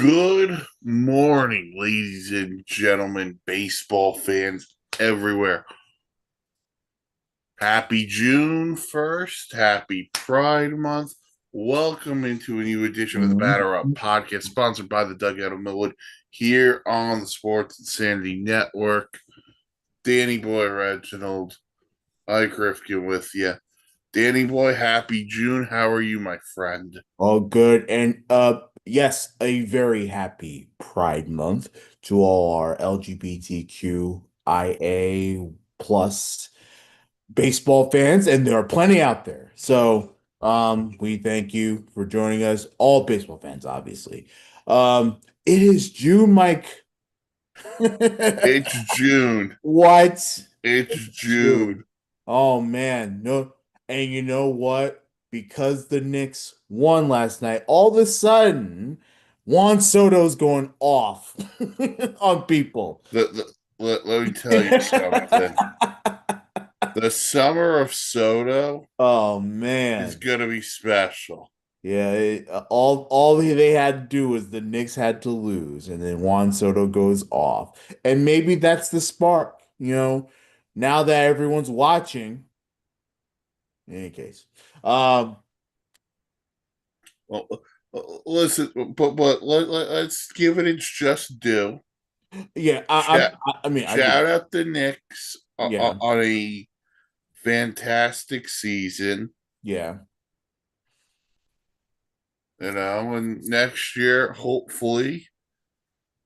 Good morning, ladies and gentlemen, baseball fans everywhere. Happy June 1st. Happy Pride Month. Welcome into a new edition of the Batter Up podcast, sponsored by the Dugout of Millwood here on the Sports Insanity Network. Danny Boy Reginald, Ike Rifkin with you. Danny Boy, happy June. How are you, my friend? All good. And yes, a very happy Pride Month to all our LGBTQIA plus baseball fans, and there are plenty out there. So we thank you for joining us, all baseball fans, obviously. It is June, Mike. It's June. What? It's June. June. Oh man, no. And you know what? Because the Knicks won last night, all of a sudden, Juan Soto's going off on people. Let me tell you something. The summer of Soto Oh is man. going to be special. Yeah, all they had to do was the Knicks had to lose, and then Juan Soto goes off. And maybe that's the spark, now that everyone's watching. In any case. Um, Well, listen, but let's give it its just due. yeah, Shout, I mean, I do. shout out the Knicks Yeah, on a fantastic season. yeah. And next year, hopefully,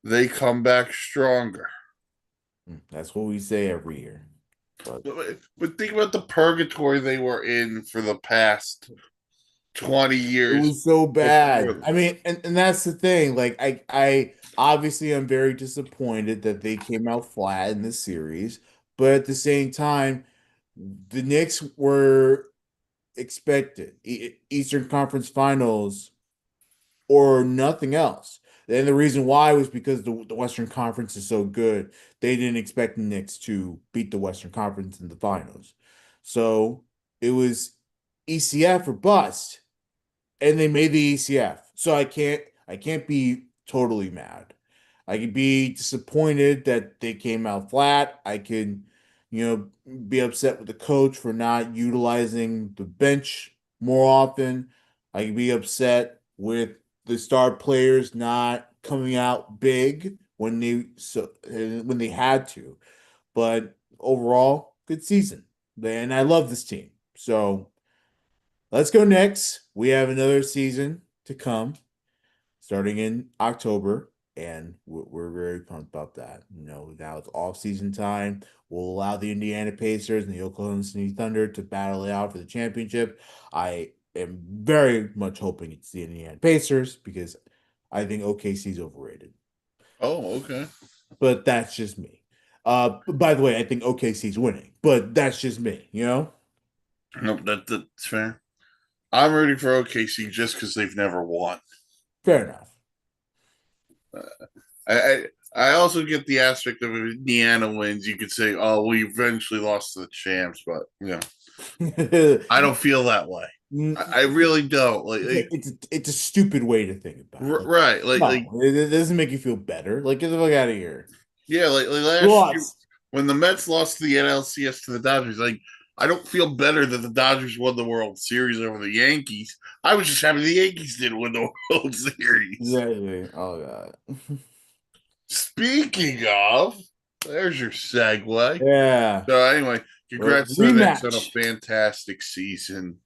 they come back stronger. That's what we say every year. But But think about the purgatory they were in for the past 20 it years was so bad. before. I mean, and that's the thing. Like I obviously I'm very disappointed that they came out flat in this series, but at the same time, the Knicks were expected. Eastern Conference Finals or nothing else. And the reason why was because the Western Conference is so good. They didn't expect the Knicks to beat the Western Conference in the finals. So it was ECF or bust, and they made the ECF. So I can't be totally mad. I could be disappointed that they came out flat. I could, be upset with the coach for not utilizing the bench more often. I could be upset with the star players not coming out big when they had to. But overall, good season. And I love this team. So let's go next. We have another season to come starting in October, and we're very pumped about that. Now it's off-season time. We'll allow the Indiana Pacers and the Oklahoma City Thunder to battle it out for the championship. I am very much hoping it's the Indiana Pacers because I think OKC is overrated. Oh, okay. But that's just me. By the way, I think OKC is winning, but that's just me. Nope, that's fair. I'm rooting for OKC just because they've never won. Fair enough. I, I I also get the aspect of if Indiana wins, you could say, "Oh, we eventually lost to the champs," but I don't feel that way. I really don't. It's a stupid way to think about it. Right, No, it doesn't make you feel better. Like, get the fuck out of here. yeah, like You last year lost. when the Mets lost to the NLCS to the Dodgers, I don't feel better that the Dodgers won the World Series over the Yankees. I was just happy the Yankees didn't win the World Series. Exactly. Oh god. Speaking of, there's your segue. Yeah. So anyway, Well, congrats to the Knicks on a rematch. fantastic season.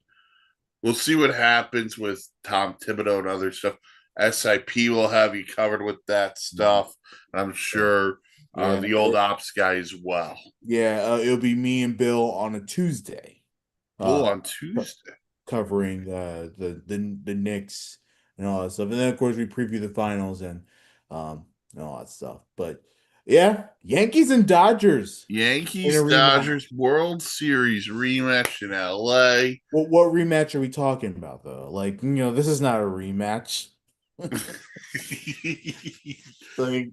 We'll see what happens with Tom Thibodeau and other stuff. SIP will have you covered with that stuff. I'm sure Yeah. the old ops guy as well. Yeah. It'll be me and Bill on a Tuesday. Oh, Uh, on co- Tuesday. covering the Knicks and all that stuff, and then of course we preview the finals and all that stuff. But yeah, Yankees and Dodgers in a Yankees rematch. Dodgers World Series rematch in LA. What rematch are we talking about though? Like, this is not a rematch. Like,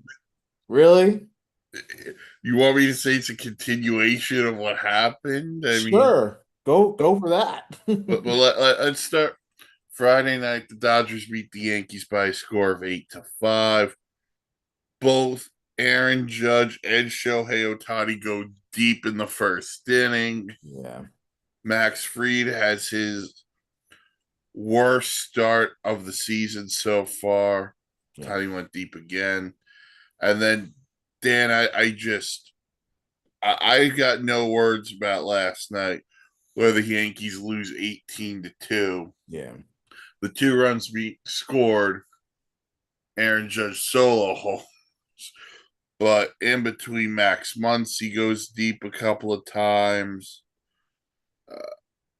really? You want me to say it's a continuation of what happened? I mean, Sure. Go for that. but let's start Friday night, the Dodgers beat the Yankees by a score of 8-5. Both Aaron Judge and Shohei Ohtani go deep in the first inning. Yeah. Max Fried has his worst start of the season so far. Yeah. Ohtani went deep again. And then, Dan, I got no words about last night where the Yankees lose 18-2. Yeah. The 2 runs scored, Aaron Judge solo home. But in between Max Muncy goes deep a couple of times. Uh,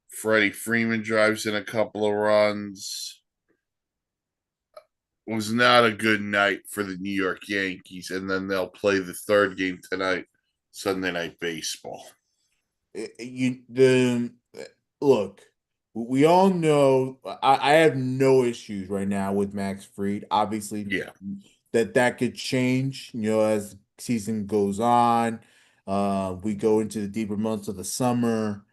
Freddie Freeman drives in a couple of runs. It was not a good night for the New York Yankees, and then they'll play the third game tonight, Sunday Night Baseball. Look. We all know I have no issues right now with Max Fried. Obviously, Yeah. that could change, as season goes on. We go into the deeper months of the summer.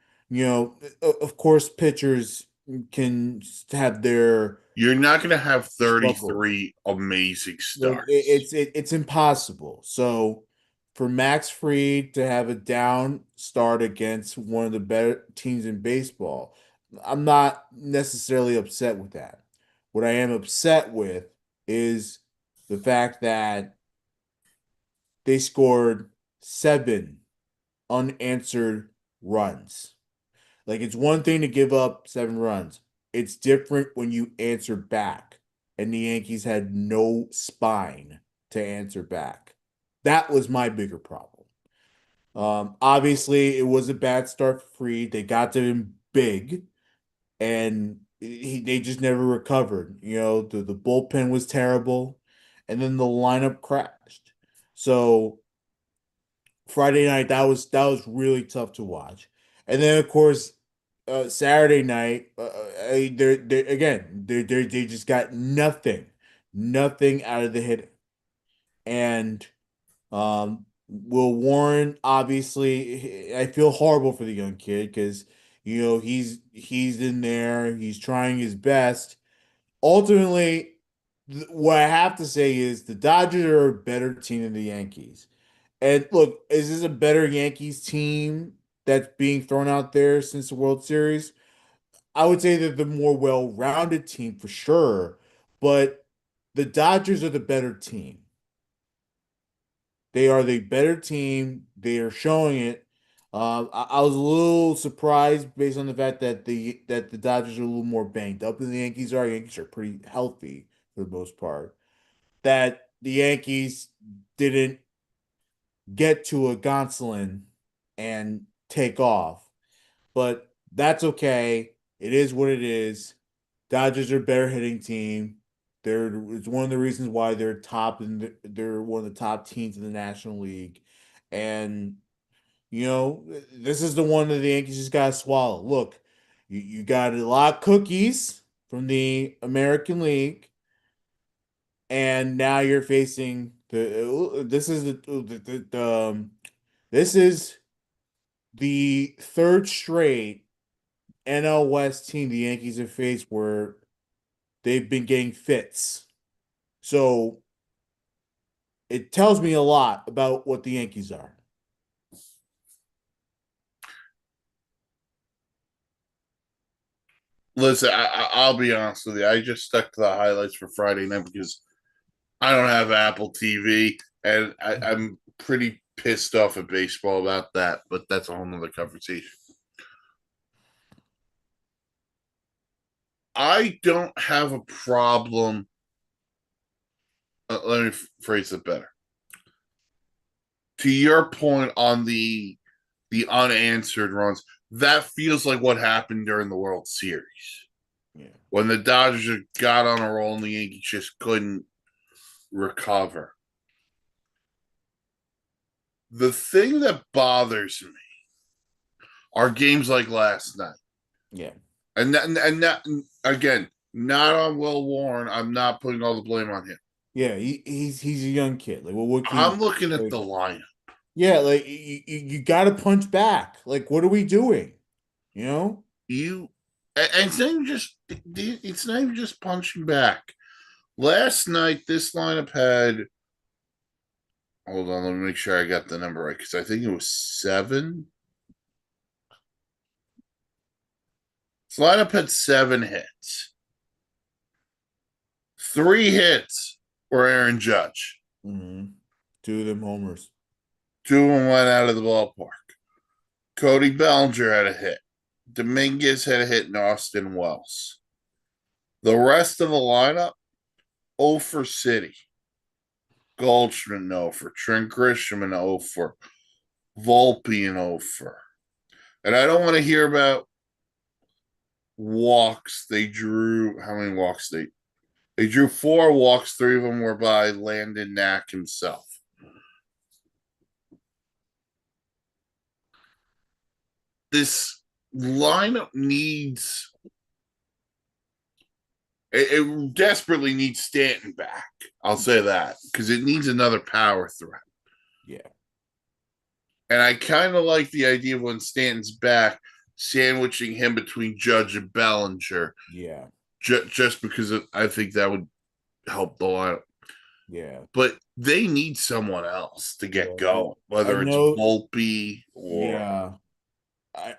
Of course, pitchers can have their You're not going to have struggles. 33 amazing Like starts. it's impossible. So for Max Fried to have a down start against one of the better teams in baseball, I'm not necessarily upset with that. What I am upset with is the fact that they scored 7 unanswered runs. Like it's one thing to give up 7 runs. It's different when you answer back. And the Yankees had no spine to answer back. That was my bigger problem. Obviously, it was a bad start for Fried. They got to him big, and they just never recovered. The bullpen was terrible, and then the lineup crashed. So Friday night, that was really tough to watch. And then of course, Saturday night, they again they just got nothing out of the hitting. And Will Warren, obviously, I feel horrible for the young kid because he's in there, he's trying his best. Ultimately, what I have to say is the Dodgers are a better team than the Yankees. And look, is this a better Yankees team that's being thrown out there since the World Series? I would say that the more well-rounded team for sure, but the Dodgers are the better team. They are the better team. They are showing it. I was a little surprised based on the fact that the Dodgers are a little more banged up than the Yankees are. Yankees are pretty healthy for the most part. That the Yankees didn't get to a Gonsolin and take off. But that's okay. It is what it is. Dodgers are a better hitting team. It's one of the reasons why they're top and they're one of the top teams in the National League. And this is the one that the Yankees just gotta swallow. Look, you got a lot of cookies from the American League, and now you're facing the this is this is the third straight NL West team the Yankees have faced where they've been getting fits. So it tells me a lot about what the Yankees are. Listen, I'll be honest with you. I just stuck to the highlights for Friday night because I don't have Apple TV, and I'm pretty pissed off at baseball about that. But that's a whole nother conversation. I don't have a problem. Let me phrase it better. To your point on the unanswered runs, that feels like what happened during the World Series Yeah. when the Dodgers got on a roll and the Yankees just couldn't recover. The thing that bothers me are games like last night, Yeah. and again, not on Will Warren. I'm not putting all the blame on him. Yeah, he's a young kid. Like, well, what can you I'm looking at like? the lineup. Yeah, like you got to punch back. Like, what are we doing? You know? You. And it's not even just punching back. Last night, this lineup had. Hold on, let me make sure I got the number right because I think it was 7. This lineup had 7 hits. 3 hits were Aaron Judge. Mm-hmm. 2 of them homers. 2 of them went out of the ballpark. Cody Bellinger had a hit. Dominguez had a hit in Austin Wells. The rest of the lineup, 0 for City. Goldschmidt, 0 for. Trent Grisham, 0 for. Volpe, 0 for. And I don't want to hear about walks. They drew, how many walks they drew? 4 walks. 3 of them were by Landon Knack himself. This lineup needs it desperately needs Stanton back. I'll say that because it needs another power threat. Yeah. And I kind of like the idea of when Stanton's back, sandwiching him between Judge and Bellinger. Yeah. Just because I think that would help the lineup. Yeah. But they need someone else to get going, I whether it's know. Volpe or Yeah.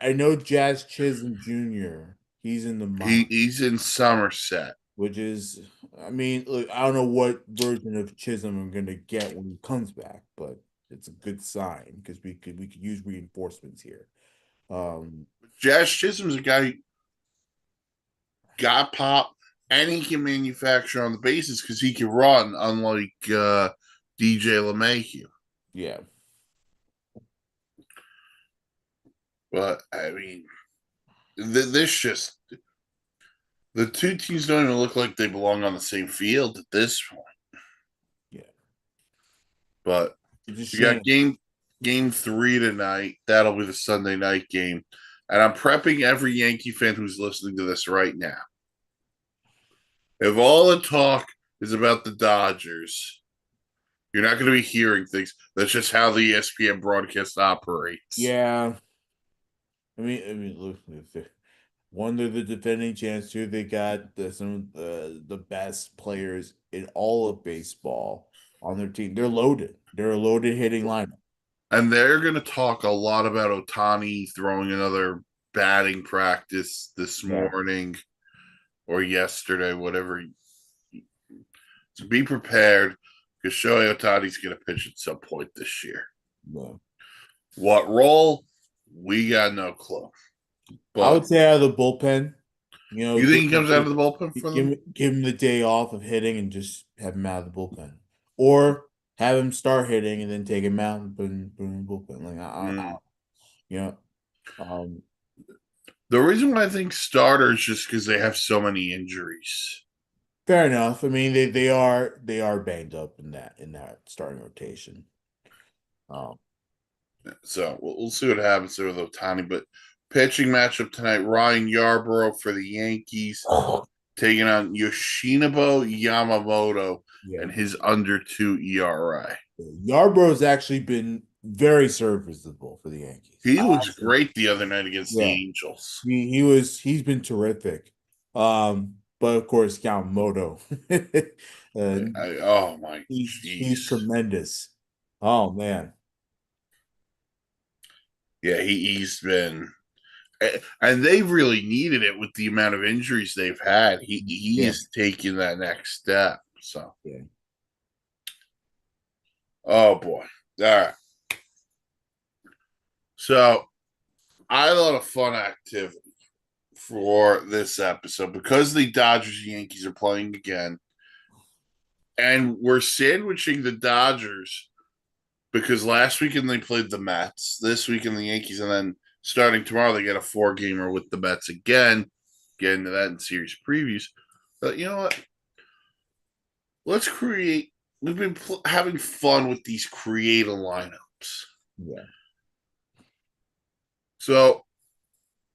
I know Jazz Chisholm Jr. He's in the minor, he's in Somerset. which is, I mean, look, I don't know what version of Chisholm I'm gonna get when he comes back, but it's a good sign because we could use reinforcements here. Jazz Chisholm's a guy who got pop and he can manufacture on the bases because he can run, unlike DJ LeMahieu. Yeah. But I mean, this just the two teams don't even look like they belong on the same field at this point. Yeah. But It's a you got shame. game 3 tonight. That'll be the Sunday night game. And I'm prepping every Yankee fan who's listening to this right now. If all the talk is about the Dodgers, you're not going to be hearing things. That's just how the ESPN broadcast operates. Yeah. I mean, look, one, they're the defending champs. 2, they got some of the best players in all of baseball on their team. They're loaded. They're a loaded hitting lineup. And they're going to talk a lot about Ohtani throwing another batting practice this Yeah. morning or yesterday, whatever. So be prepared because Shohei Ohtani's going to pitch at some point this year. Yeah. What role? We got no clue. I But would say out of the bullpen, you think he comes out of the bullpen for them? give him the day off of hitting and just have him out of the bullpen, or have him start hitting and then take him out and put him in the bullpen. Like you know, um, The reason why I think starter is just because they have so many injuries. fair enough. I mean, they are banged up in that starting rotation. Um, So we'll see what happens there with Ohtani. But pitching matchup tonight, Ryan Yarbrough for the Yankees taking on Yoshinobu Yamamoto yeah, and his under 2 ERA. Yarbrough's actually been very serviceable for the Yankees. He looks great the other night against Yeah, the Angels. he's been terrific. But of course, Yamamoto, Oh my he's jeez. tremendous. Oh man, Yeah, he's been and they've really needed it with the amount of injuries they've had. He yeah, is taking that next step. So yeah, oh boy. All right. So I had a lot of fun activity for this episode because the Dodgers and Yankees are playing again. And we're sandwiching the Dodgers because last weekend they played the Mets, this weekend the Yankees, and then starting tomorrow they get a 4-gamer with the Mets again. Get into that in series previews. But you know what? Let's create. We've been having fun with these creative lineups. yeah. So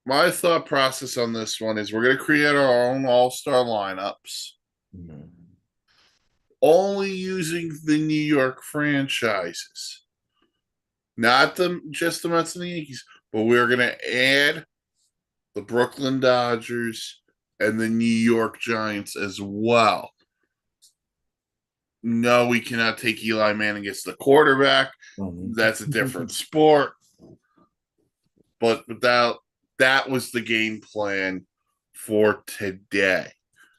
my thought process on this one is we're going to create our own all-star lineups, Mhm. only using the New York franchises, not just the Mets and the Yankees, but we're going to add the Brooklyn Dodgers, and the New York Giants as well. No, we cannot take Eli Manning as the quarterback. That's a different sport. But without that was the game plan for today.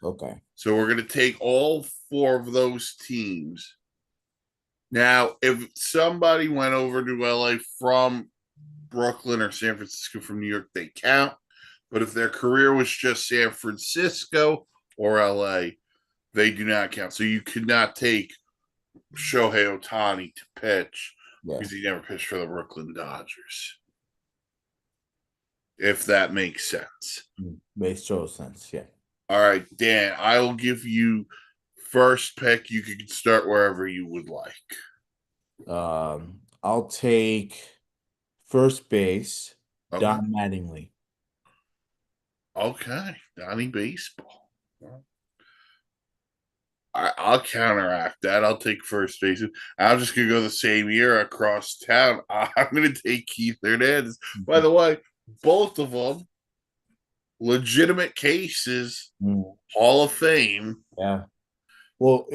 Okay. So we're going to take all four of those teams. Now, if somebody went over to LA from Brooklyn or San Francisco from New York, they count. But if their career was just San Francisco or LA, they do not count. So you could not take Shohei Ohtani to pitch because he never pitched for the Brooklyn Dodgers. If that makes sense. Makes total sense. Yeah. All right, Dan, I will give you first pick. You can start wherever you would like. I'll take first base, Okay. Don Mattingly. Okay, Donnie Baseball. I'll counteract that. I'll take first base. I'm just gonna go the same year across town. I'm gonna take Keith Hernandez. By the way, both of them legitimate cases, Hall of Fame. Yeah. Well,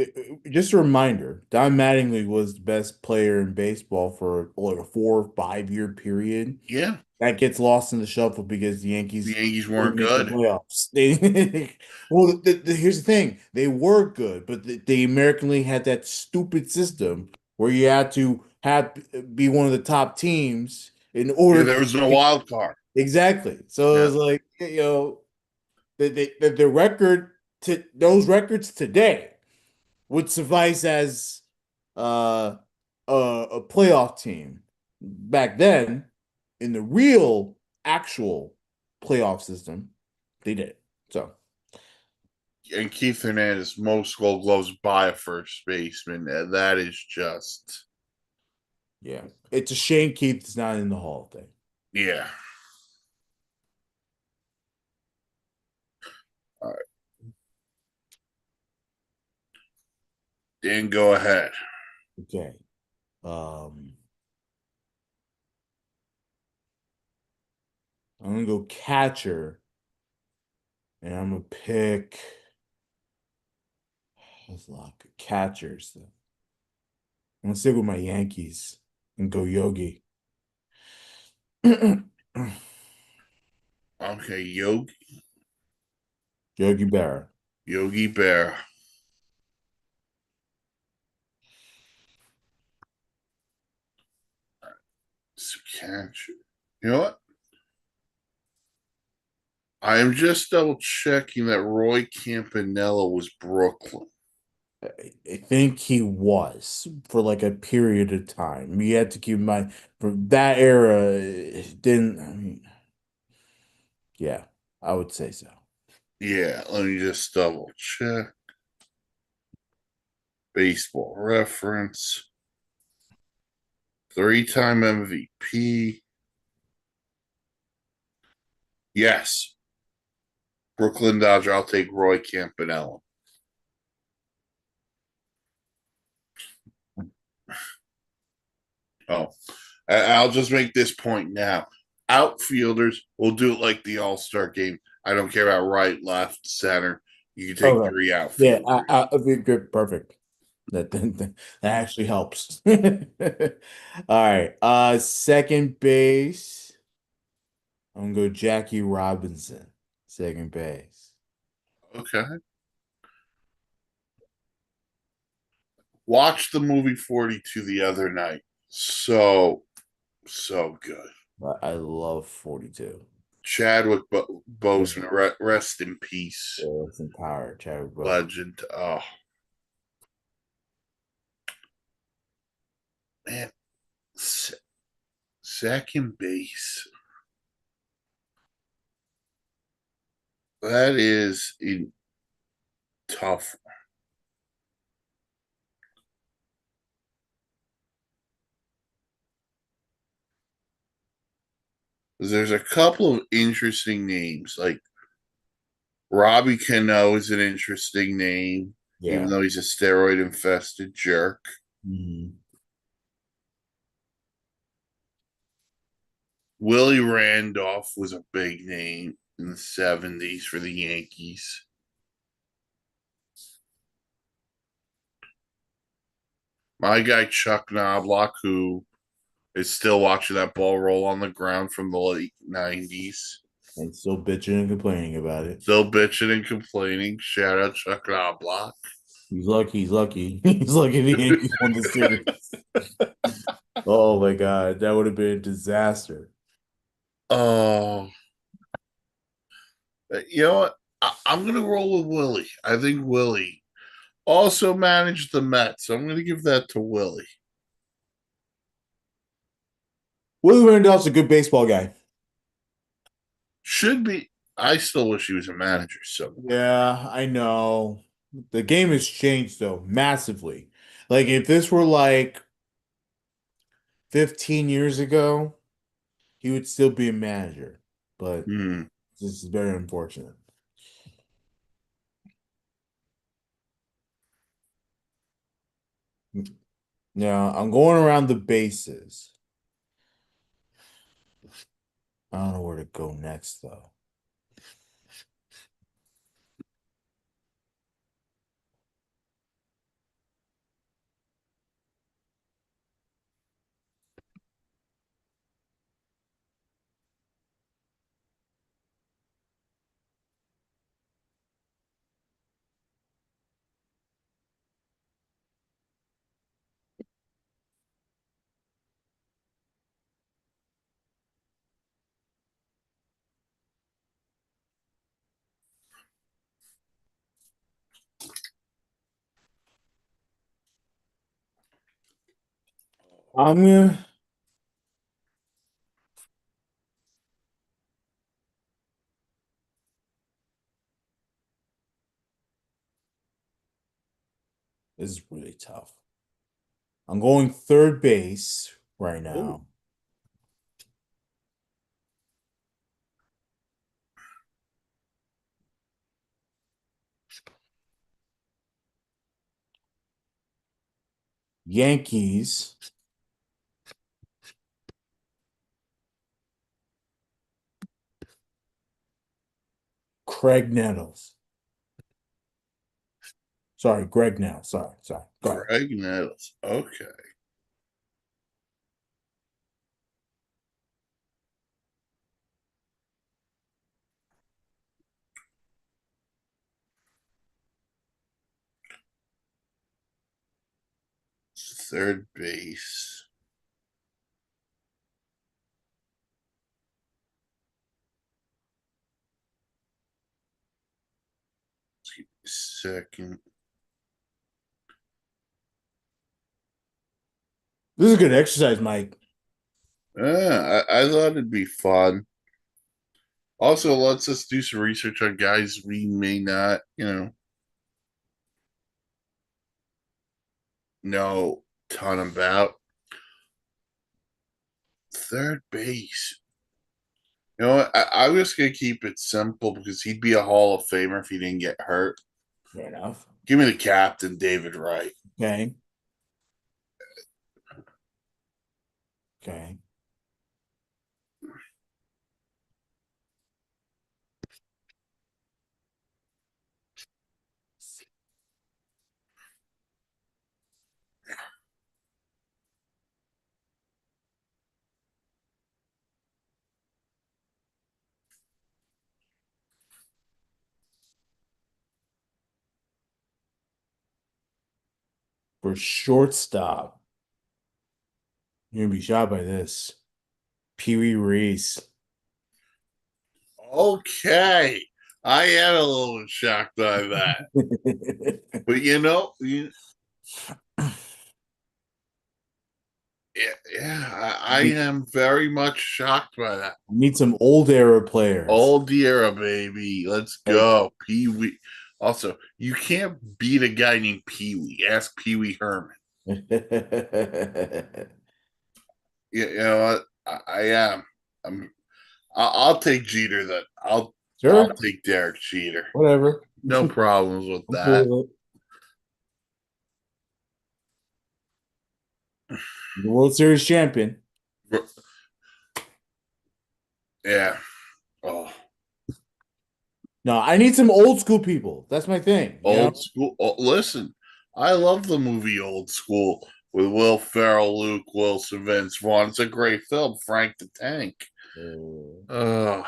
just a reminder, Don Mattingly was the best player in baseball for like a 4 or 5 year period. Yeah, That gets lost in the shuffle because the the Yankees Yankees didn't weren't make the good. playoffs. Well, here's the thing: they were good, but the American League had that stupid system where you had to be one of the top teams in Yeah, order there to was no wild card. exactly. So it Yeah, was like the record to those records today would suffice as uh, a playoff team. Back then, in the real, actual playoff system, they did. So, and Keith Hernandez, most Gold Gloves by a first baseman. That is just yeah, it's a shame Keith is not in the Hall of Fame. yeah. All right, Dan, go ahead. Okay. Um, I'm gonna go catcher, and I'm gonna pick. Let's look catchers. I'm gonna stick with my Yankees and go Yogi. Okay, Yogi Berra. Yogi Bear. Catcher. You know what? I am just double checking that Roy Campanella was Brooklyn. I think he was for like a period of time. You had to keep in mind for that era, it didn't, I mean, yeah, I would say so. Yeah, let me just double check. Baseball reference. 3-time MVP. Yes. Brooklyn Dodger. I'll take Roy Campanella. Oh, I'll just make this point now. Outfielders will do it like the All Star game. I don't care about right, left, center. You can take Okay. 3 Yeah, outfielders. good, perfect. That actually helps. All right. Second base. I'm gonna go Jackie Robinson, second base. Okay. Watched the movie 42 the other night. So good. I love 42. Chadwick Yeah, Boseman, rest in peace. it's entire Chadwick Boseman. Legend. Oh, man. Second base. That is a tough. There's a couple of interesting names. Like Robbie Cano is an interesting name, even Yeah. though he's a steroid infested jerk. Mhm. Willie Randolph was a big name. in the 70s for the Yankees. My guy Chuck Knobloch, who is still watching that ball roll on the ground from the late 90s. And still bitching and complaining about it. Still bitching and complaining. Shout out Chuck Knobloch. He's lucky. He's lucky. He's lucky the Yankees won the series. Oh my God, that would have been a disaster. Oh, you know what? I'm going to roll with Willie. I think Willie also managed the Mets. So I'm going to give that to Willie. Willie Randolph's a good baseball guy. Should be. I still wish he was a manager. So Yeah, I know. The game has changed though, massively. Like if this were like 15 years ago, he would still be a manager. But this is very unfortunate. Now I'm going around the bases. I don't know where to go next though. I'm gonna This is really tough. I'm going third base right Ooh. now. Yankees. Craig Nettles. Sorry, Greg Nettles. Sorry. Go ahead. Craig Nettles. Okay. Third base. Second. This is a good exercise, Mike. I thought it'd be fun. Also, lets us do some research on guys we may not, know a ton about. Third base. You know what? I'm just gonna keep it simple because he'd be a Hall of Famer if he didn't get hurt. Fair enough. Give me the captain, David Wright. Okay. Okay. For shortstop, you're gonna be shocked by this. Pee Wee Reese. Okay. I am a little bit shocked by that. But I am very much shocked by that. Need some old era players. Old era, baby. Let's go. Pee Wee. Also, you can't beat a guy named Pee Wee. Ask Pee Wee Herman. You know what? I am. I'll take Jeter then. I'll take Derek Jeter. Whatever. No problems with that. Cool. The World Series champion. Yeah. Oh. No, I need some old school people. That's my thing. You know? Old school. Oh, listen, I love the movie Old School with Will Ferrell, Luke Wilson, Vince Vaughn. It's a great film. Frank the Tank. Uh, Uh,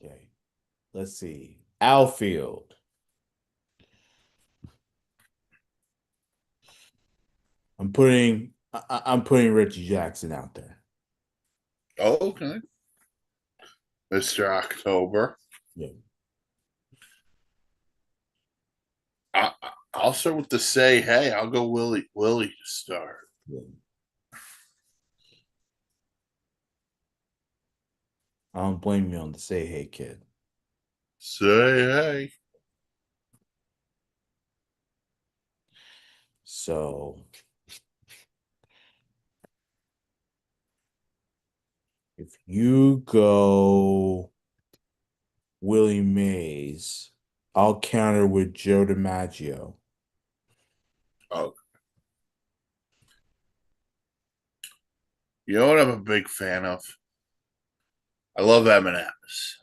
okay. Let's see. Outfield. I'm putting Richie Jackson out there. okay, Mr. October. Yeah. I'll start with the say, hey, I'll go Willie to start. Yeah. I don't blame you on the say hey kid. Say hey. So if you go Willie Mays, I'll counter with Joe DiMaggio. Oh, you know what I'm a big fan of? I love M&M's.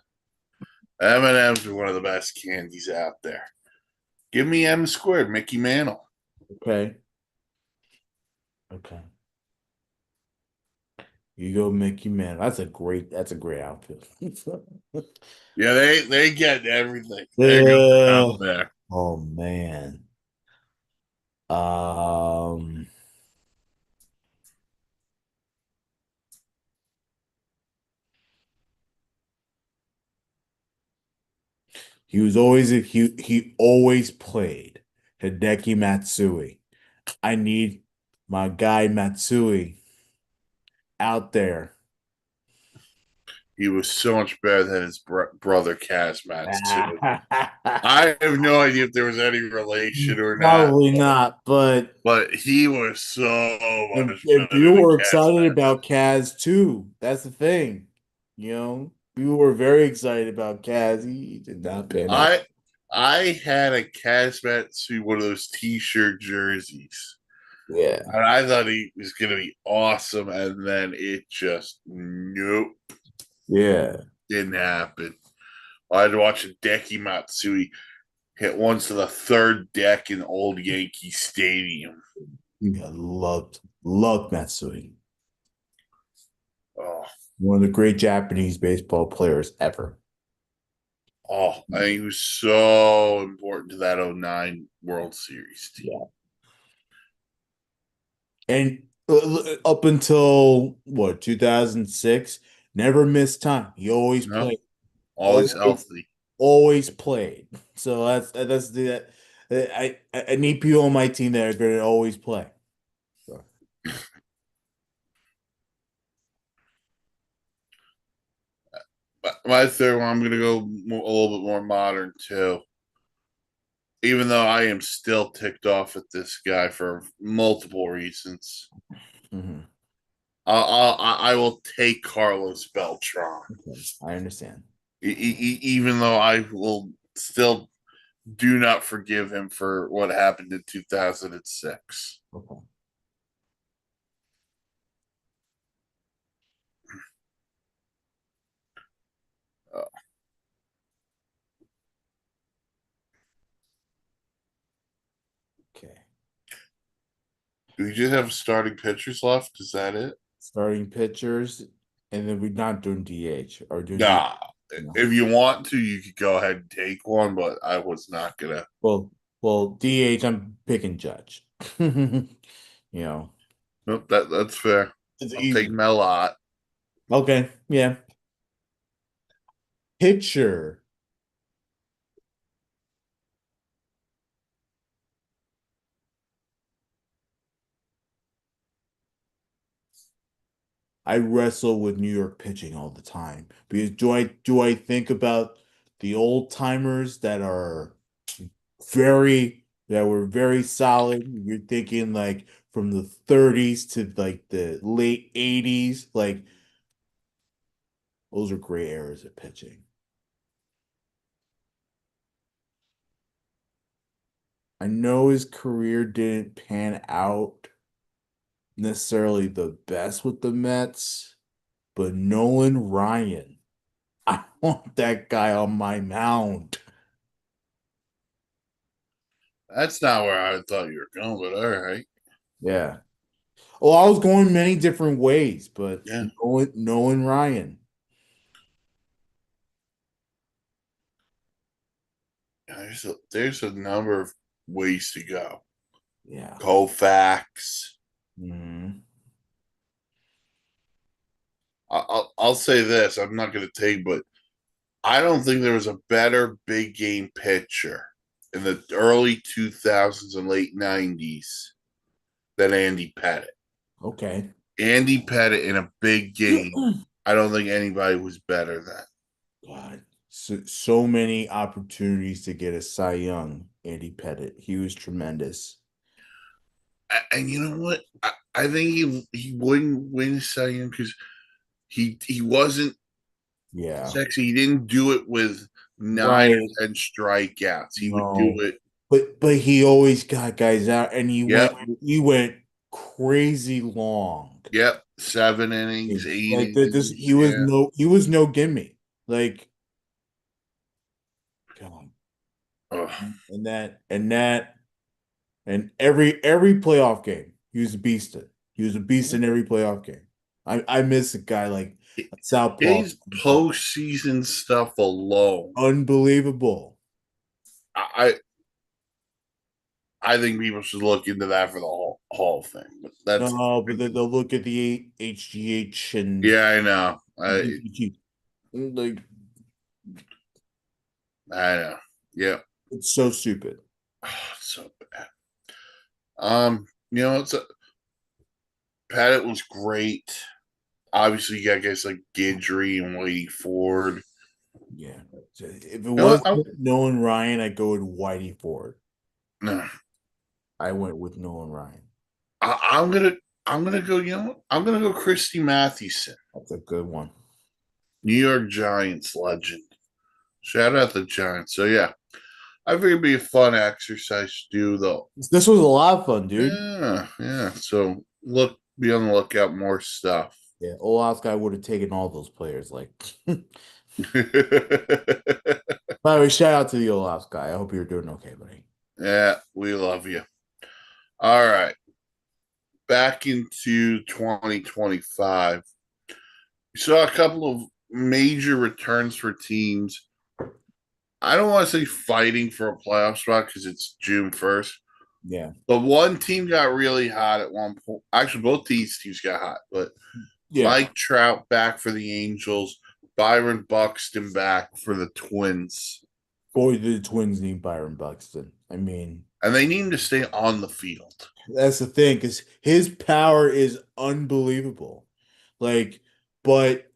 M&M's are one of the best candies out there. Give me M squared, Mickey Mantle. Okay. Okay. You go Mickey Man. That's a great outfit. Yeah, they get everything. They're going out Uh, there. oh man. Um, he always played Hideki Matsui. I need my guy Matsui out there. He was so much better than his brother Kazmat too. I have no idea if there was any relation or not, Probably not, but but he was so much and better people than were excited Kazmat. about Kaz too. That's the thing. You know, people were very excited about Kaz. He did not pan out. I I had a Kazmat suit, one of those T-shirt jerseys, Yeah. and I thought he was going to be awesome, and then it just nope, Yeah. didn't happen. I had to watch a Deki Matsui hit once to the third deck in old Yankee Stadium. Yeah, loved Matsui. Oh, One of the great Japanese baseball players ever. I think he was so important to that '09 World Series team. Yeah. And up until what, 2006, never missed time. He always No, played. always Always, healthy. always played. So that's the I need people on my team that are going to always play. So, My third one, I'm going to go a little bit more modern too. Even though I am still ticked off at this guy for multiple reasons, mhm. I will take Carlos Beltran, Okay, I understand. even though I will still do not forgive him for what happened in 2006. Okay. Uh, Okay. do we just have starting pitchers left? Is that it? Starting pitchers, and then we're not doing DH or doing DH. Nah. No. If you want to, you could go ahead and take one, but I was not gonna. Well, well, DH, I'm picking Judge. You know, Nope, that's fair. it's I'll take easy. Melot. Okay, yeah. Pitcher. I wrestle with New York pitching all the time because do I think about the old timers that were very solid? You're thinking like from the 30s to like the late 80s, like those are great eras of pitching. I know his career didn't pan out necessarily the best with the Mets, but Nolan Ryan, I want that guy on my mound. That's not where I thought you were going, but all right. Yeah. Well, I was going many different ways, but Yeah. Nolan Ryan. There's a number of ways to go. Yeah. Koufax. Mhm. I'll say this. I'm not going to take, but I don't think there was a better big game pitcher in the early 2000s and late 90s than Andy Pettitte. Okay. Andy Pettitte in a big game. I don't think anybody was better than. God, so many opportunities to get a Cy Young, Andy Pettitte. He was tremendous. And you know what? I think he wouldn't win Cy Young because he wasn't Yeah. sexy. He didn't do it with nine Right. or 10 strikeouts. He would do No. it. But he always got guys out and Yep. he went crazy long. Yep. 7 innings, eight Like this innings. Yeah. he was no gimme. Like God. Ugh. And every playoff game, he was a beast in. He was a beast in every playoff game. I miss a guy like Southpaw. His postseason stuff alone, Unbelievable. I I think people should look into that for the Hall thing. But that's No, but they'll look at the HGH and yeah, I know. like I know. Yeah. it's so stupid. So bad. It's Pettit was great. Obviously, you got guys like Gidry and Whitey Ford. Yeah. If it You know what? wasn't Nolan Ryan, I'd go with Whitey Ford. No, I went with Nolan Ryan. I'm gonna go. You know what? I'm gonna go Christy Mathewson, That's a good one. New York Giants legend. Shout out the Giants. So yeah, I figured it'd be a fun exercise to do though. This was a lot of fun, dude. Yeah, yeah. So be on the lookout more stuff. Yeah, Olaf guy would have taken all those players. Like, by the way, shout out to the Olaf guy. I hope you're doing okay, buddy. Yeah, we love you. All right. Back into 2025. We saw a couple of major returns for teams. I don't want to say fighting for a playoff spot because it's June 1st. Yeah, But one team got really hot at one point. Actually, both these teams got hot, but yeah. Mike Trout back for the Angels, Byron Buxton back for the Twins. Boy, the Twins need Byron Buxton. I mean, And they need him to stay on the field. that's the thing, because his power is unbelievable. Like, but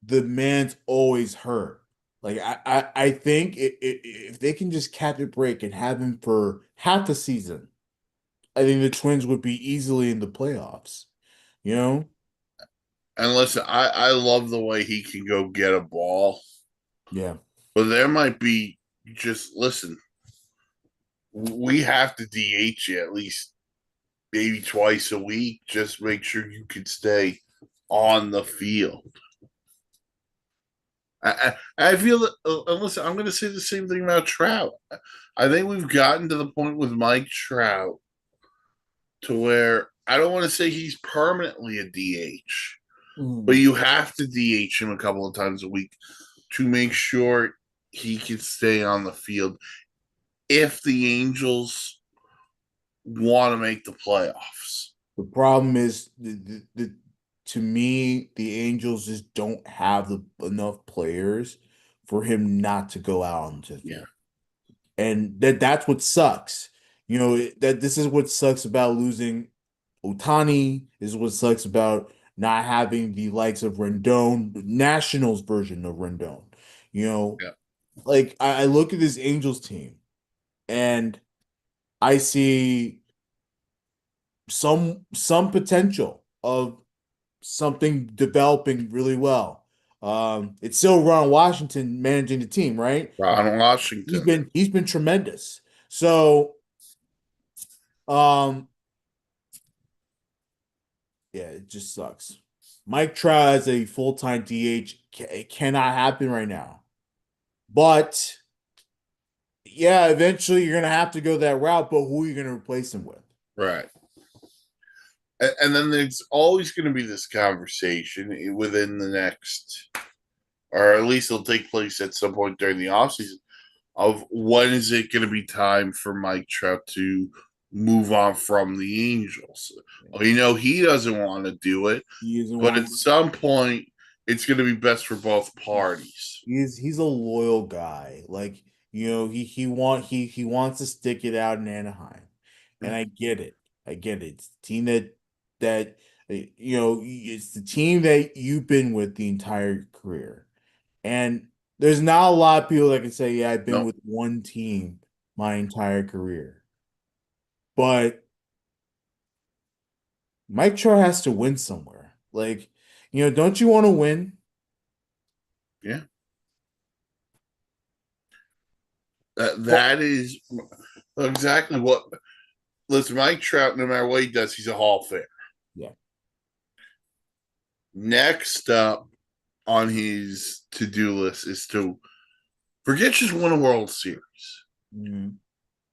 the man's always hurt. Like, I think if they can just cap the break and have him for half the season, I think the Twins would be easily in the playoffs. You know? And listen, I love the way he can go get a ball. Yeah. But there might be just listen, we have to DH you at least maybe twice a week. Just make sure you can stay on the field. I feel that, listen, I'm going to say the same thing about Trout. I think we've gotten to the point with Mike Trout to where I don't want to say he's permanently a DH, but you have to DH him a couple of times a week to make sure he can stay on the field if the Angels want to make the playoffs. The problem is to me, the Angels just don't have enough players for him not to go out onto the field. Yeah. And that's what sucks. You know, that this is what sucks about losing Otani. This is what sucks about not having the likes of Rendon, the Nationals version of Rendon. You know, Yeah. like I look at this Angels team and I see some potential of something developing really well. It's still Ron Washington managing the team, right? Ron Washington. He's been tremendous. So Um, yeah, it just sucks. Mike Trout as a full-time DH it cannot happen right now. But yeah, eventually you're gonna have to go that route. But who are you gonna replace him with? Right. And then there's always going to be this conversation within the next, or at least it'll take place at some point during the offseason, of when is it going to be time for Mike Trout to move on from the Angels. Well, he doesn't want to do it, He isn't but at one. some point, it's going to be best for both parties. He's a loyal guy. Like, he wants to stick it out in Anaheim. And I get it. I get it. It's the team that it's the team that you've been with the entire career. And there's not a lot of people that can say, yeah, I've been No, with one team my entire career. But Mike Trout has to win somewhere. Like, don't you want to win? yeah, Well, that is exactly what. Listen, Mike Trout, no matter what he does, he's a Hall of Famer. yeah. Next up on his to-do list is to forget just win a World Series. Mhm.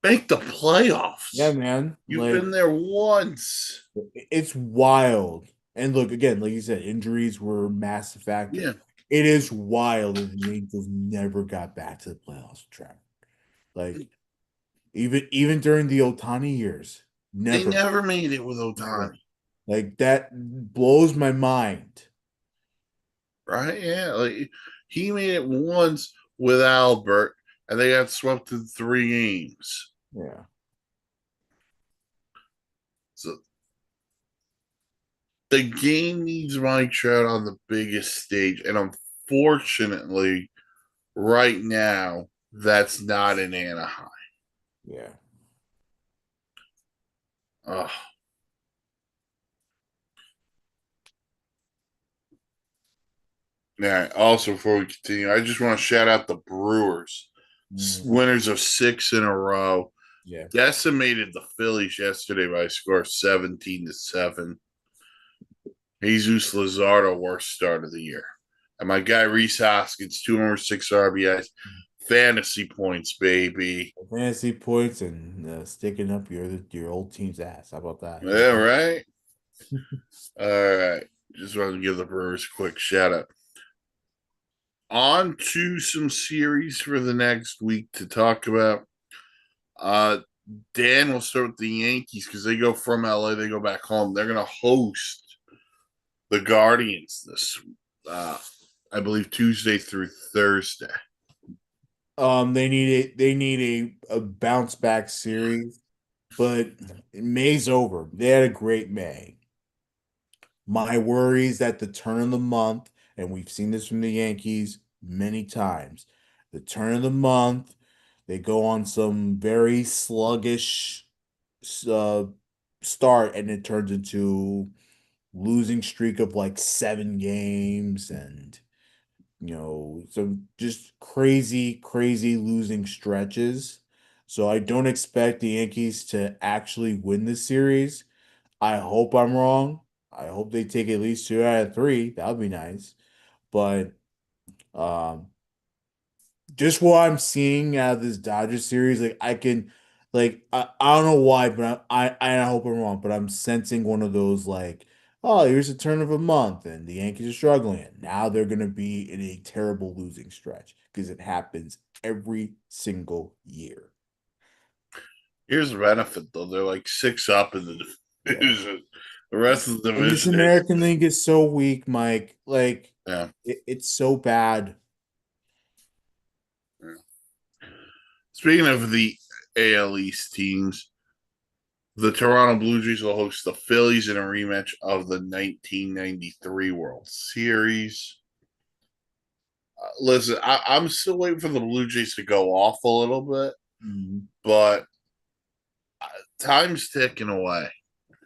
Make the Yeah, playoffs. man. You've Like, been there once. it's wild. And look, again, like you said, injuries were a massive factor. Yeah. It is wild that the Angels never got back to the playoffs track. Like, even during the Otani years, They never, never made it with never. Otani. Like that blows my mind. Right? Yeah. Like he made it once with Albert and they got swept in 3 games. Yeah. So the game needs Mike Trout on the biggest stage. And unfortunately, right now, that's not in Anaheim. Yeah. Ugh. Yeah. Also, before we continue, I just want to shout out the Brewers, Mhm. winners of 6 in a row. Yeah. Decimated the Phillies yesterday by a score of 17-7. Jesus Luzardo, worst start of the year. And my guy Reese Hoskins, 206 RBIs, fantasy points, baby. Fantasy points and sticking up your old team's ass. How about that? Yeah, right. All right. Just wanted to give the Brewers a quick shout out. On to some series for the next week to talk about. Uh, Dan will start with the Yankees because they go from LA, they go back home. They're going to host the Guardians this, uh, I believe, Tuesday through Thursday. They need a bounce back series, but May's over. They had a great May. My worry is at the turn of the month, and we've seen this from the Yankees many times. The turn of the month, they go on some very sluggish uh, start, and it turns into losing streak of like 7 games, and some just crazy, crazy losing stretches. So I don't expect the Yankees to actually win the series. I hope I'm wrong. I hope they take at least 2 out of 3. That would be nice. But um, just what I'm seeing out of this Dodgers series, like I don't know why, but I hope I'm wrong, but I'm sensing one of those like, oh, here's a turn of a month, and the Yankees are struggling. And now they're gonna be in a terrible losing stretch because it happens every single year. Here's the benefit, though. They're like 6 up in the Yeah. division. The rest of the And this division is, American League is so weak, Mike. Like yeah. it's so bad. Yeah. Speaking of the AL East teams, the Toronto Blue Jays will host the Phillies in a rematch of the 1993 World Series. Listen, I'm still waiting for the Blue Jays to go off a little bit, Mhm. but time's ticking away.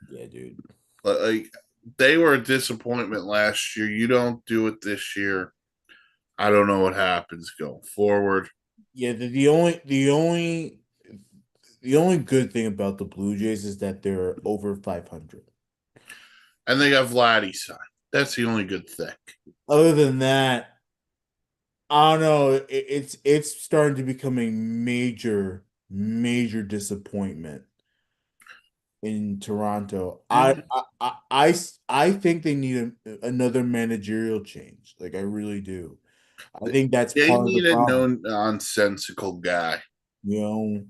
Yeah, dude. Like they were a disappointment last year. You don't do it this year. I don't know what happens going forward. Yeah, the only the only good thing about the Blue Jays is that they're over 500. And they got Vladdy signed. That's the only good thing. Other than that, I don't know. It's starting to become a major disappointment in Toronto. Yeah. I think they need another managerial change. Like I really do. I think that's They part of the need a no problem. nonsensical guy. You know,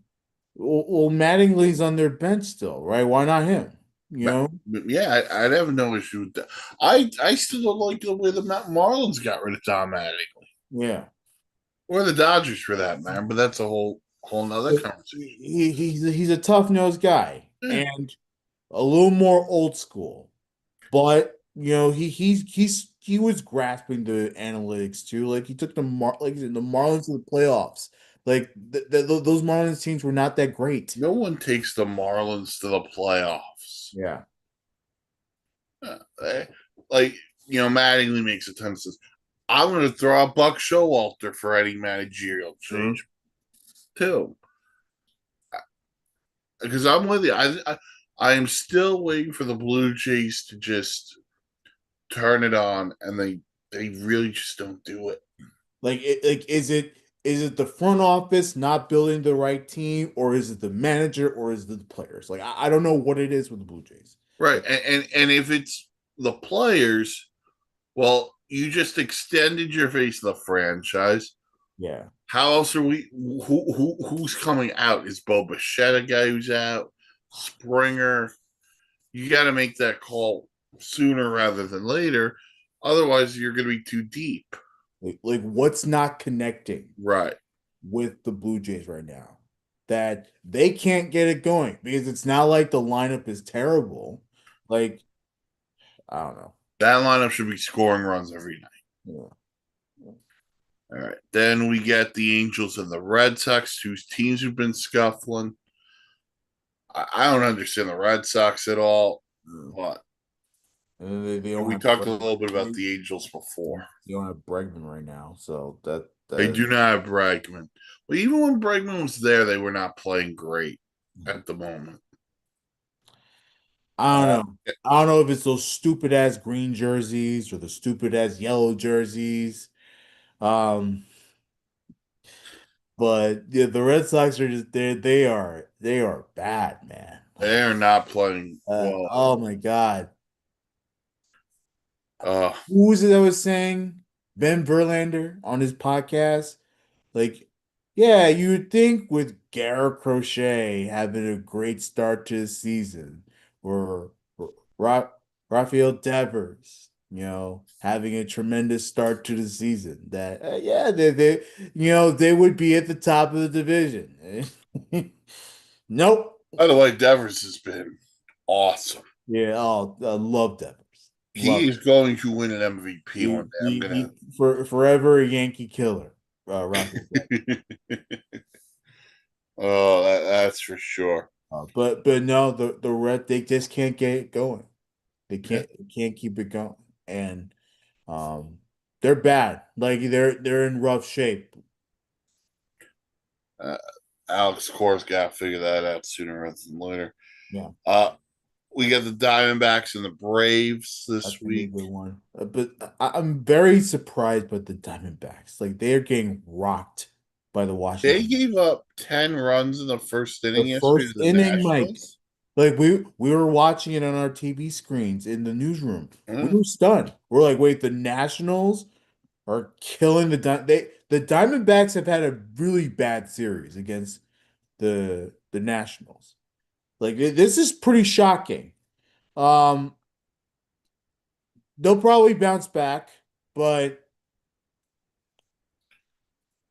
well, Mattingly's on their bench still, right? Why not him? You But, know? yeah, I'd have no issue with that. I still don't like the way the Marlins got rid of Tom Mattingly, Yeah. or the Dodgers for that matter. But that's a whole nother conversation. He's a tough nosed guy Yeah. and a little more old school, but he was grasping the analytics too. Like he took like the Marlins to the playoffs. Like those Marlins teams were not that great. No one takes the Marlins to the playoffs. Yeah. Eh, like Mattingly makes a ton of sense. I'm going to throw out Buck Showalter for any managerial Mhm. change too, because I'm with you. I am still waiting for the Blue Jays to just turn it on, and they really just don't do it. Like is it the front office not building the right team, or is it the manager, or is it the players? Like I don't know what it is with the Blue Jays. Right. And if it's the players, well, you just extended your face to the franchise. Yeah. How else are we who's coming out? Is Bo Bichette a guy who's out? Springer? You gotta make that call sooner rather than later. Otherwise you're gonna be too deep. Like what's not connecting Right. with the Blue Jays right now? That they can't get it going because it's not like the lineup is terrible. Like, I don't know. That lineup should be scoring runs every night. Yeah. All right. Then we get the Angels and the Red Sox, whose teams have been scuffling. I don't understand the Red Sox at all, Yeah. but And they don't we have talked a little bit about the Angels they before. don't have Bregman right now, so They that do not have Bregman. Well, even when Bregman was there, they were not playing great at the moment. I Uh, don't know. I don't know if it's those stupid ass green jerseys or the stupid ass yellow jerseys. Um, but yeah, the Red Sox are just they are bad, man. they are not playing well at Oh all. my God. Uh, Who was it that was saying? Ben Verlander on his podcast? Like, yeah, you would think with Garrett Crochet having a great start to the season, or Ra Rafael Devers, having a tremendous start to the season, that yeah, they would be at the top of the division. Nope. by the way, Devers has been awesome. Yeah, oh, I love Devers. He Love is going to win an MVP one day. I'm he gonna. forever a Yankee killer. Rafael Devers. Oh, that's for sure. But no, the Red they just can't get it going. Yeah. They can't keep it going, and um, they're bad. Like they're in rough shape. Uh, Alex Cora's got to figure that out sooner rather than later. Yeah, Uh, we got the Diamondbacks and the Braves that's this gonna be a week. good one. But I'm very surprised by the Diamondbacks. Like they are getting rocked by the They Washington. gave up 10 runs in the first The inning yesterday to first the inning, Mike. Nationals. Like we were watching it on our TV screens in the newsroom. We Mm. were stunned. We're like, wait, the Nationals are killing the Diamondbacks have had a really bad series against the Nationals. Like this is pretty shocking. Um, they'll probably bounce back, but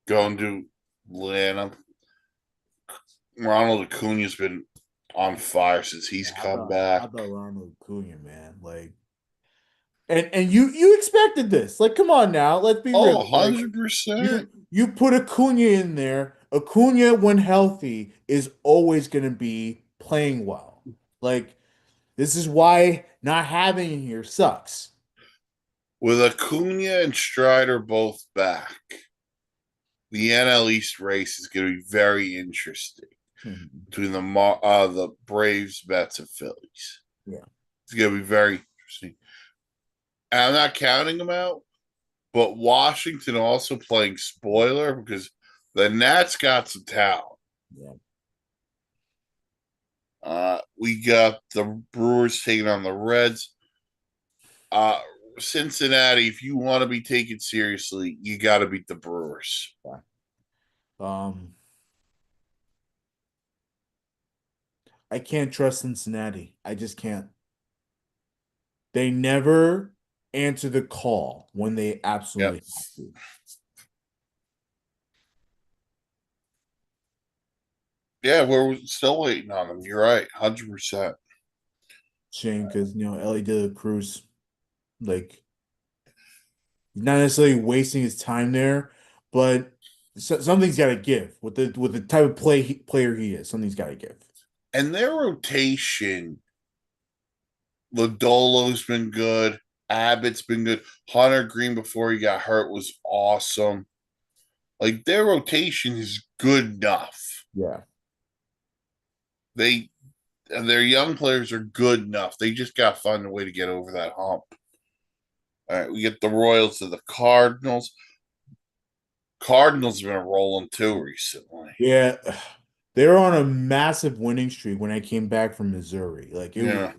Going to Atlanta. Ronald Acuna's been on fire since he's come how back. about Ronald Acuna, man? Like, and you expected this? Like, come on now, let's be Oh, real. Like, 100%. you put Acuna in there. Acuna, when healthy, is always going to be playing well. Like, this is why not having him here sucks. With Acuna and Strider both back, the NL East race is going to be very interesting. Mhm. between the Braves, Mets, and Phillies. Yeah. It's going to be very interesting. And I'm not counting them out, but Washington also playing spoiler because the Nats got some talent. Yeah. We got the Brewers taking on the Reds. Uh, Cincinnati, if you want to be taken seriously, you got to beat the Brewers. Yeah. Um, I can't trust Cincinnati. I just can't. They never answer the call when they Yep. absolutely have to. Yeah, we're still waiting on them. You're right, 100%. Shame because Ellie De La Cruz, like, not necessarily wasting his time there, but something's got to give with the type of player he is. Something's got to give. And their rotation, Lodolo's been good. Abbott's been good. Hunter Green before he got hurt was awesome. Like their rotation is good enough. Yeah. They and their young players are good enough. They just got to find a way to get over that hump. All right, we get the Royals to the Cardinals. Cardinals have been rolling too recently. Yeah, they were on a massive winning streak when I came back from Missouri. Like Yeah,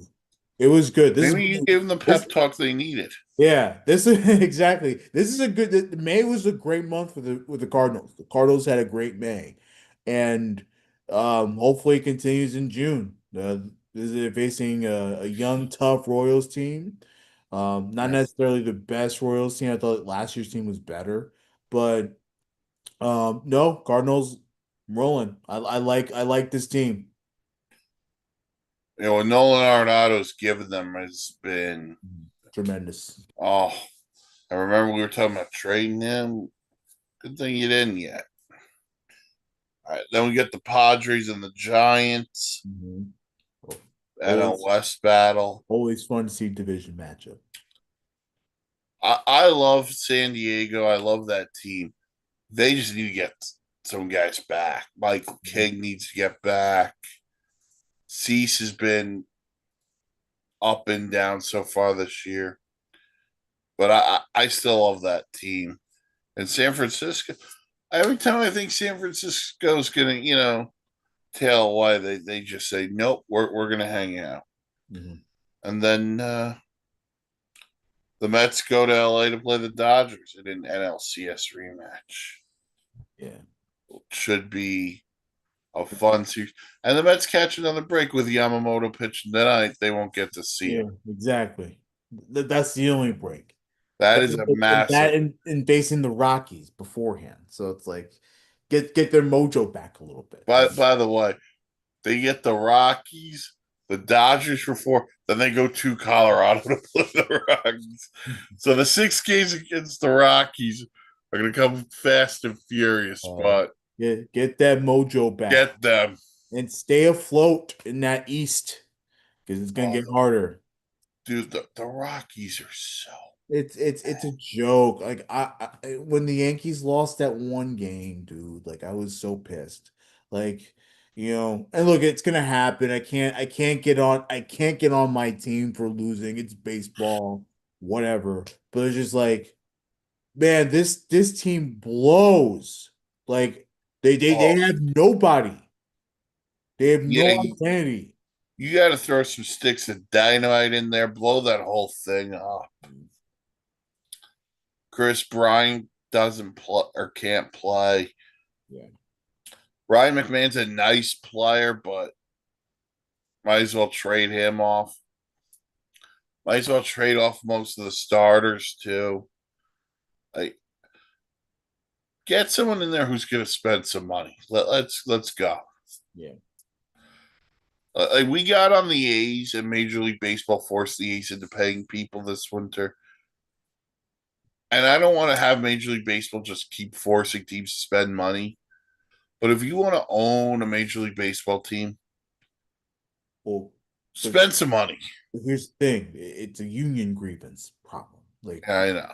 it was good. This is maybe you gave them the this pep talk they needed. yeah, this is exactly. This is a good. May was a great month for the Cardinals. The Cardinals had a great May, and hopefully it continues in June. This is facing a young, tough Royals team. Not Yeah. necessarily the best Royals team. I thought last year's team was better, but no, Cardinals rolling. I like this team. What Nolan Arenado's given them has been Tremendous. oh. I remember we were talking about trading him. Good thing you didn't yet. All right, then we get the Padres and the Giants. Mhm. NL Always, West battle. always fun to see division matchup. I love San Diego. I love that team. They just need to get some guys back. Michael Mhm. King needs to get back. Cease has been up and down so far this year, but I still love that team. And San Francisco, every time I think San Francisco's gonna tail away, they just say nope, we're gonna hang out, Mhm. and then the Mets go to LA to play the Dodgers in an NLCS rematch. Yeah. Should be a fun series. And the Mets catch another break with Yamamoto pitching tonight. They won't get to see Yeah, him. exactly. That's the only break. That That is a and massive. that and facing the Rockies beforehand. So it's like get their mojo back a little bit. By the way, they get the Rockies, the Dodgers for four, then they go to Colorado to play the Rockies. So the 6 games against the Rockies are going to come fast and furious, Uh, but get that mojo back get them. and stay afloat in that East because it's gonna Oh, get harder. dude, the Rockies are so. It's a joke. Like when the Yankees lost that one game, dude, like I was so pissed. Like, and look, it's gonna happen. I can't get on my team for losing. It's baseball, whatever. But it's just like, man, this team blows. Like they Oh, have nobody. They have yeah, no identity. you got to throw some sticks of dynamite in there, blow that whole thing up. Chris Bryant doesn't play or can't play. Yeah. Ryan McMahon's a nice player, but might as well trade him off. Might as well trade off most of the starters too. Like, get someone in there who's going to spend some money. Let's go. Yeah. Like we got on the A's, and Major League Baseball forced the A's into paying people this winter. And I don't want to have Major League Baseball just keep forcing teams to spend money. But if you want to own a Major League Baseball team, Well, but spend some money. here's the thing. It's a union grievance problem. Like I know.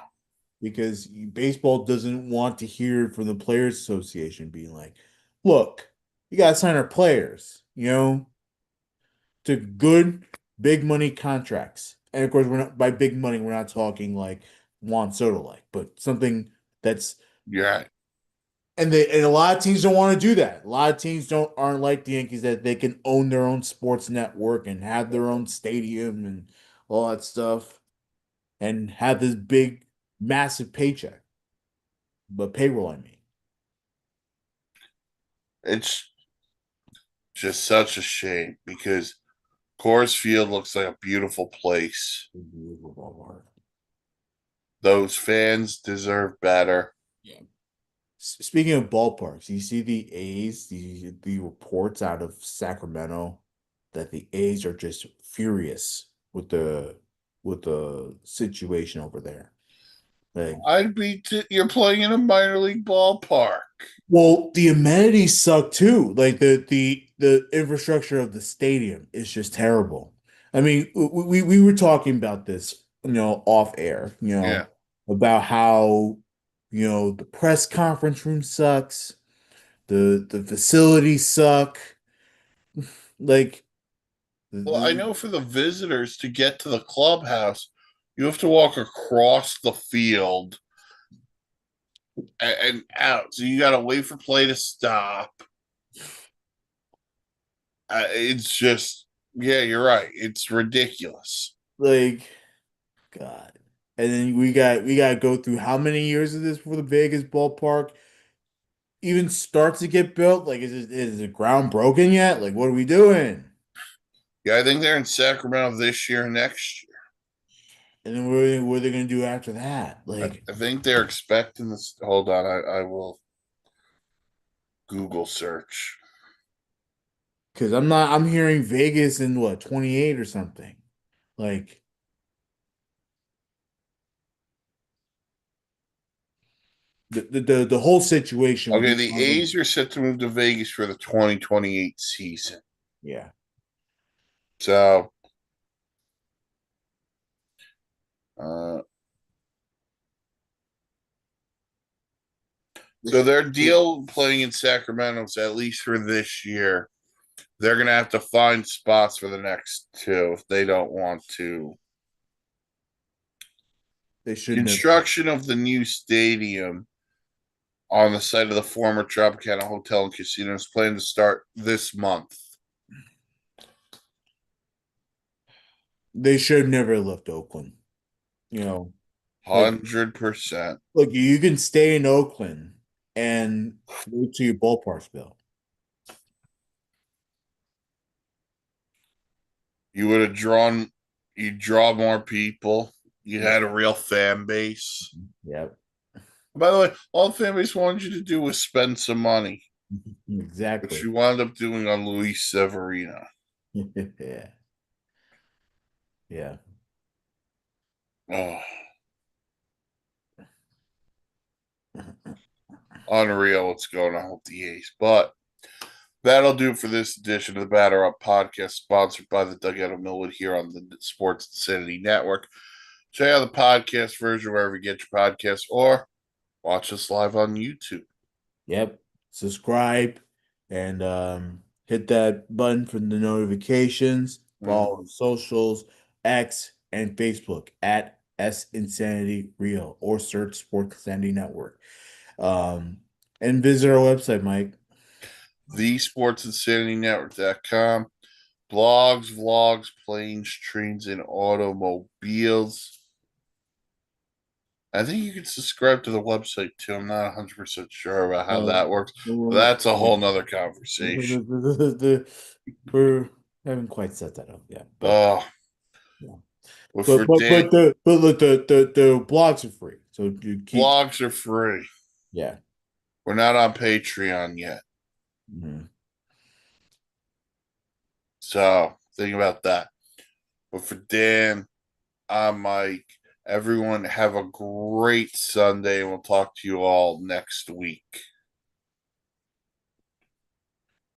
because baseball doesn't want to hear from the Players Association being like, look. you gotta sign our players, to good big money contracts. And of course, we're not by big money, we're not talking like Juan Soto like, but something that's Yeah. and a lot of teams don't want to do that. A lot of teams don't aren't like the Yankees that they can own their own sports network and have their own stadium and all that stuff and have this big massive paycheck. But payroll, I mean. It's just such a shame because Coors Field looks like a beautiful place. Those fans deserve better. Yeah. Speaking of ballparks, you see the A's, the reports out of Sacramento that the A's are just furious with the situation over there. Like, You're playing in a minor league ballpark. well, the amenities suck too. Like the infrastructure of the stadium is just terrible. I mean, we were talking about this, off air, Yeah. about how, the press conference room sucks, the facilities suck. Like, Well, I know for the visitors to get to the clubhouse, you have to walk across the field and out. So you got to wait for play to stop. It's just, yeah, you're right. It's ridiculous. like, God. And then we got to go through how many years of this before the Vegas ballpark even starts to get built? Like, is the ground broken yet? Like, what are we doing? Yeah, I think they're in Sacramento this year, next year. And then what are they gonna do after that? Like, I think they're expecting this. Hold on, I will Google search. because I'm hearing Vegas in what, 28 or something. Like, the whole situation with Okay, the the A's are set to move to Vegas for the 2028 season. yeah. So, uh, so their deal playing in Sacramento is at least for this year. They're going to have to find spots for the next two if they don't want to. They shouldn't have. Construction of the new stadium on the site of the former Tropicana Hotel and Casino is planned to start this month. They should have never left Oakland. Like, 100%. look, you can stay in Oakland and wait till your ballpark's built. You would have drawn, you draw more people. You had a real fan base. Yep. By the way, all the fan base wanted you to do was spend some money, which Exactly. you wound up doing on Luis Severino. Yeah. Yeah. Oh, unreal what's going on with the A's. But that'll do it for this edition of the Batter Up Podcast, sponsored by the Dugout of Millwood here on the Sports Insanity Network. Check out the podcast version wherever you get your podcasts or watch us live on YouTube. Yep. Subscribe and hit that button for the notifications. Follow on socials, X and Facebook at S Insanity Real or search Sports Insanity Network. And visit our website, Mike. TheSportsInsanityNetwork.com. Blogs, vlogs, planes, trains, and automobiles. I think you can subscribe to the website too. I'm not 100% sure about how that works. But that's a whole nother conversation. We haven't quite set that up yet, but Oh, yeah. but But for but Dan, but the look the blogs are free, so you keep blogs are free. yeah. We're not on Patreon yet. Mhm. So think about that. But for Dan, I'm Mike. Everyone have a great Sunday, and we'll talk to you all next week.